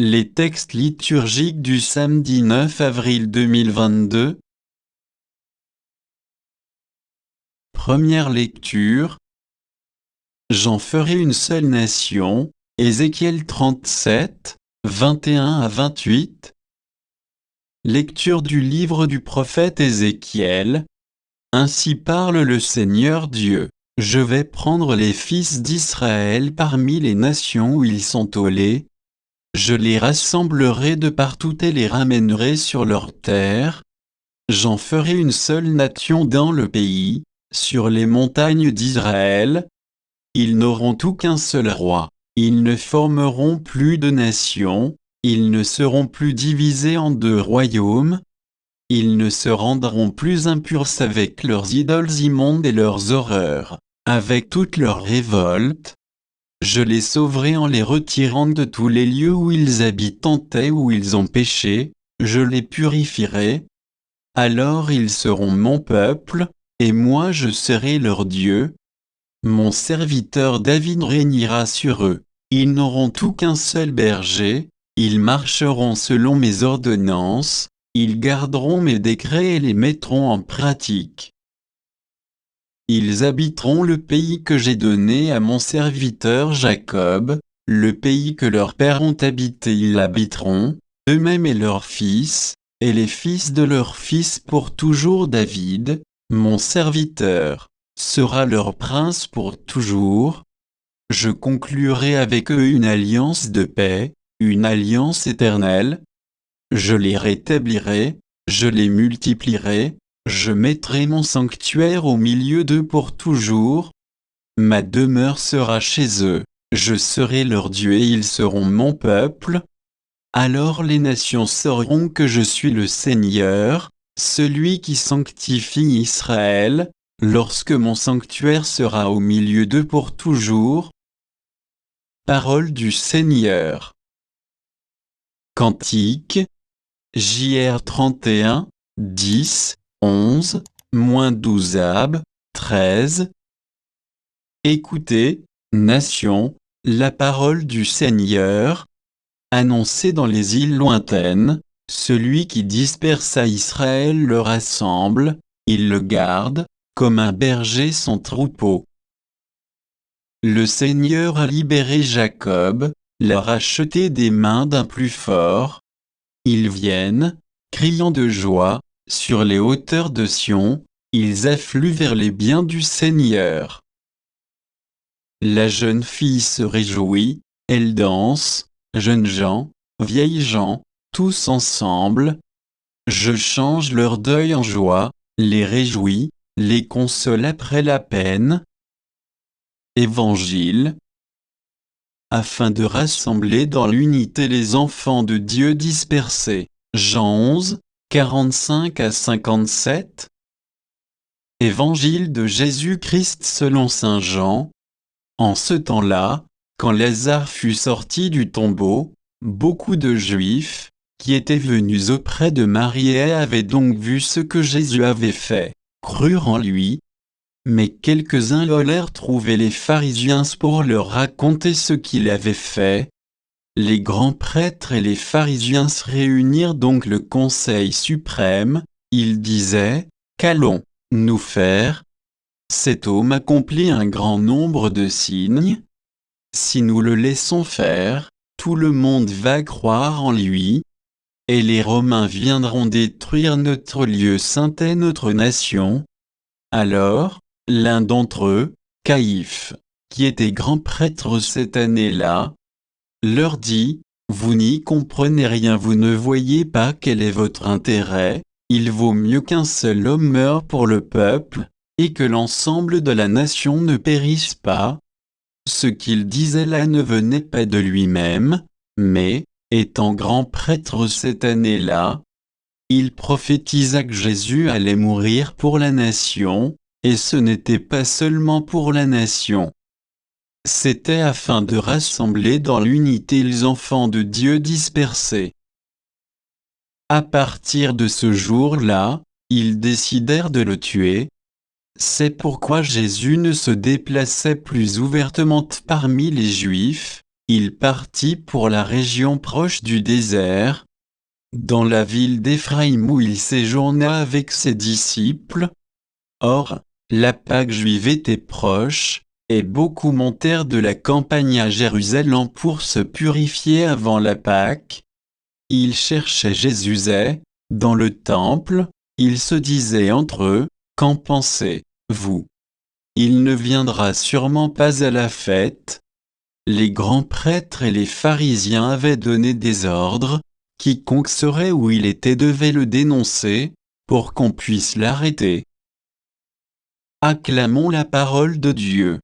Les textes liturgiques du samedi 9 avril 2022. Première lecture. J'en ferai une seule nation. Ézéchiel 37, 21 à 28. Lecture du livre du prophète Ézéchiel. Ainsi parle le Seigneur Dieu. Je vais prendre les fils d'Israël parmi les nations où ils sont tollés. Je les rassemblerai de partout et les ramènerai sur leur terre. J'en ferai une seule nation dans le pays, sur les montagnes d'Israël. Ils n'auront tout qu'un seul roi. Ils ne formeront plus de nation. Ils ne seront plus divisés en deux royaumes. Ils ne se rendront plus impurs avec leurs idoles immondes et leurs horreurs, avec toutes leurs révoltes. Je les sauverai en les retirant de tous les lieux où ils habitent et où ils ont péché, je les purifierai. Alors ils seront mon peuple, et moi je serai leur Dieu. Mon serviteur David régnera sur eux. Ils n'auront tout qu'un seul berger, ils marcheront selon mes ordonnances, ils garderont mes décrets et les mettront en pratique. Ils habiteront le pays que j'ai donné à mon serviteur Jacob, le pays que leurs pères ont habité ils l'habiteront, eux-mêmes et leurs fils, et les fils de leurs fils pour toujours. David, mon serviteur, sera leur prince pour toujours. Je conclurai avec eux une alliance de paix, une alliance éternelle. Je les rétablirai, je les multiplierai. Je mettrai mon sanctuaire au milieu d'eux pour toujours. Ma demeure sera chez eux, je serai leur Dieu et ils seront mon peuple. Alors les nations sauront que je suis le Seigneur, celui qui sanctifie Israël, lorsque mon sanctuaire sera au milieu d'eux pour toujours. Parole du Seigneur. Cantique. JR 31, 10. 11, -12 Ab, 13. Écoutez, nation, la parole du Seigneur, annoncée dans les îles lointaines, celui qui dispersa Israël le rassemble, il le garde, comme un berger son troupeau. Le Seigneur a libéré Jacob, l'a racheté des mains d'un plus fort. Ils viennent, criant de joie, sur les hauteurs de Sion, ils affluent vers les biens du Seigneur. La jeune fille se réjouit, elle danse, jeunes gens, vieilles gens, tous ensemble. Je change leur deuil en joie, les réjouis, les console après la peine. Évangile. Afin de rassembler dans l'unité les enfants de Dieu dispersés. Jean 11, 45 à 57. Évangile de Jésus-Christ selon saint Jean. En ce temps-là, quand Lazare fut sorti du tombeau, beaucoup de Juifs, qui étaient venus auprès de Marie et avaient donc vu ce que Jésus avait fait, crurent en lui. Mais quelques-uns allèrent trouver les pharisiens pour leur raconter ce qu'il avait fait. Les grands prêtres et les pharisiens se réunirent donc le conseil suprême. Ils disaient, qu'allons-nous faire? Cet homme accomplit un grand nombre de signes. Si nous le laissons faire, tout le monde va croire en lui. Et les Romains viendront détruire notre lieu saint et notre nation. Alors, l'un d'entre eux, Caïphe, qui était grand prêtre cette année-là, leur dit, « Vous n'y comprenez rien, vous ne voyez pas quel est votre intérêt, il vaut mieux qu'un seul homme meure pour le peuple, et que l'ensemble de la nation ne périsse pas. » Ce qu'il disait là ne venait pas de lui-même, mais, étant grand prêtre cette année-là, il prophétisa que Jésus allait mourir pour la nation, et ce n'était pas seulement pour la nation. C'était afin de rassembler dans l'unité les enfants de Dieu dispersés. À partir de ce jour-là, ils décidèrent de le tuer. C'est pourquoi Jésus ne se déplaçait plus ouvertement parmi les Juifs, il partit pour la région proche du désert, dans la ville d'Éphraïm où il séjourna avec ses disciples. Or, la Pâque juive était proche, et beaucoup montèrent de la campagne à Jérusalem pour se purifier avant la Pâque. Ils cherchaient Jésus dans le temple, ils se disaient entre eux, « Qu'en pensez-vous ? Il ne viendra sûrement pas à la fête. » Les grands prêtres et les pharisiens avaient donné des ordres, quiconque saurait où il était devait le dénoncer, pour qu'on puisse l'arrêter. Acclamons la parole de Dieu.